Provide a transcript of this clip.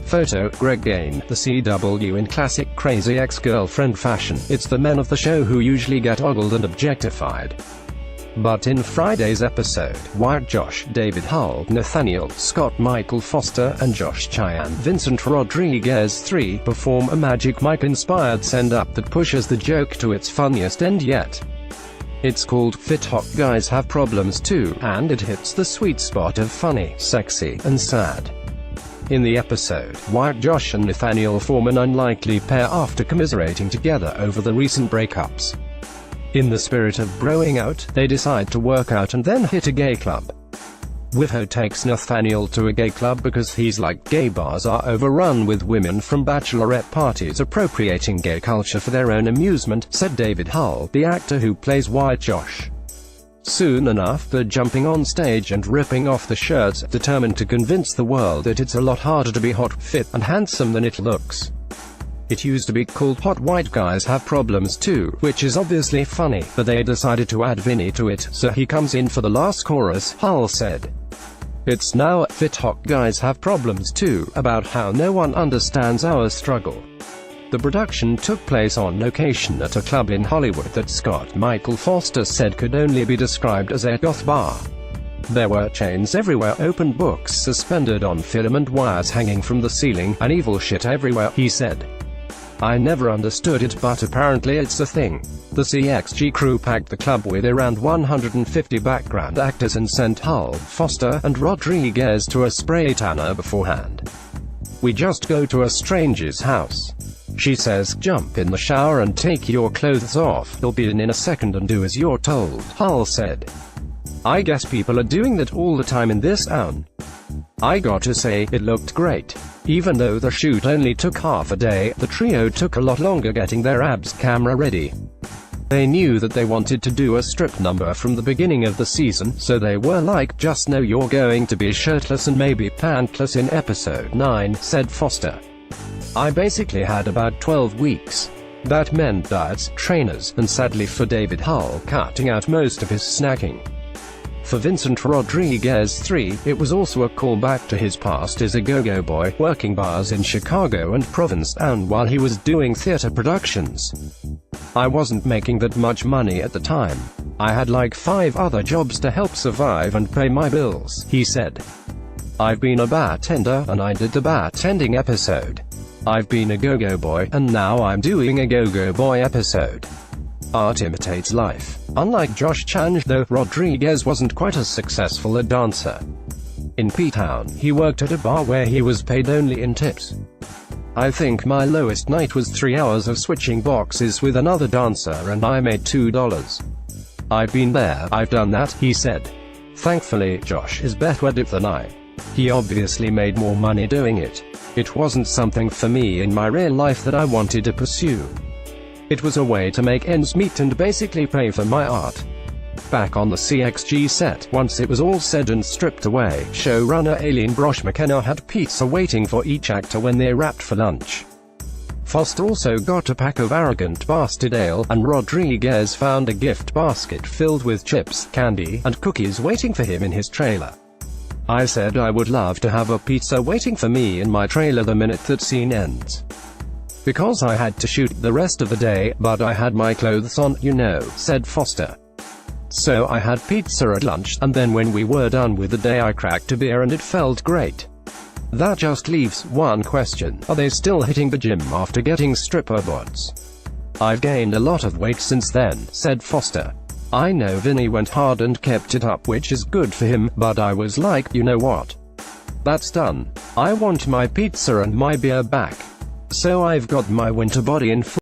Photo, Gayne, the CW in classic crazy ex-girlfriend fashion. It's the men of the show who usually get ogled and objectified. But in Friday's episode, White Josh, David Hull, Nathaniel, Scott Michael Foster, and Josh Cheyenne Vincent Rodriguez 3 perform a Magic Mike-inspired send-up that pushes the joke to its funniest end yet. It's called Fit Hot Guys Have Problems Too, and it hits the sweet spot of funny, sexy, and sad. In the episode, White Josh and Nathaniel form an unlikely pair after commiserating together over the recent breakups. In the spirit of broing out, they decide to work out and then hit a gay club. Whitho takes Nathaniel to a gay club because he's like gay bars are overrun with women from bachelorette parties appropriating gay culture for their own amusement, said David Hull, the actor who plays White Josh. Soon enough, they're jumping on stage and ripping off the shirts, determined to convince the world that it's a lot harder to be hot, fit, and handsome than it looks. It used to be called Hot White Guys Have Problems Too, which is obviously funny, but they decided to add Vinny to it, so he comes in for the last chorus, Hull said. It's now Fit Hot Guys Have Problems Too, about how no one understands our struggle. The production took place on location at a club in Hollywood that Scott Michael Foster said could only be described as a goth bar. There were chains everywhere, open books suspended on filament wires hanging from the ceiling, and evil shit everywhere, he said. I never understood it, but apparently it's a thing. The CXG crew packed the club with around 150 background actors and sent Hull, Foster, and Rodriguez to a spray tanner beforehand. We just go to a stranger's house. She says, jump in the shower and take your clothes off, you'll be in a second and do as you're told, Hull said. I guess people are doing that all the time in this town. I got to say, it looked great. Even though the shoot only took half a day, the trio took a lot longer getting their abs camera ready. They knew that they wanted to do a strip number from the beginning of the season, so they were like, just know you're going to be shirtless and maybe pantless in episode 9, said Foster. I basically had about 12 weeks. That meant diets, trainers, and sadly for David Hull, cutting out most of his snacking. For Vincent Rodriguez 3, it was also a callback to his past as a go-go boy, working bars in Chicago and Provincetown while he was doing theater productions. I wasn't making that much money at the time. I had like 5 other jobs to help survive and pay my bills, he said. I've been a bartender, and I did the bartending episode. I've been a go-go boy, and now I'm doing a go-go boy episode. Art imitates life. Unlike Josh Chang, though, Rodriguez wasn't quite as successful a dancer. In P-Town, he worked at a bar where he was paid only in tips. I think my lowest night was 3 hours of switching boxes with another dancer and I made $2. I've been there, I've done that, he said. Thankfully, Josh is better at it than I. He obviously made more money doing it. It wasn't something for me in my real life that I wanted to pursue. It was a way to make ends meet and basically pay for my art. Back on the CXG set, once it was all said and stripped away, showrunner Aileen Brosh McKenna had pizza waiting for each actor when they wrapped for lunch. Foster also got a pack of Arrogant Bastard Ale, and Rodriguez found a gift basket filled with chips, candy, and cookies waiting for him in his trailer. I said I would love to have a pizza waiting for me in my trailer the minute that scene ends. Because I had to shoot the rest of the day, but I had my clothes on, you know, said Foster. So I had pizza at lunch, and then when we were done with the day I cracked a beer and it felt great. That just leaves one question: are they still hitting the gym after getting stripper bods? I've gained a lot of weight since then, said Foster. I know Vinny went hard and kept it up, which is good for him, but I was like, you know what? That's done. I want my pizza and my beer back. So I've got my winter body in full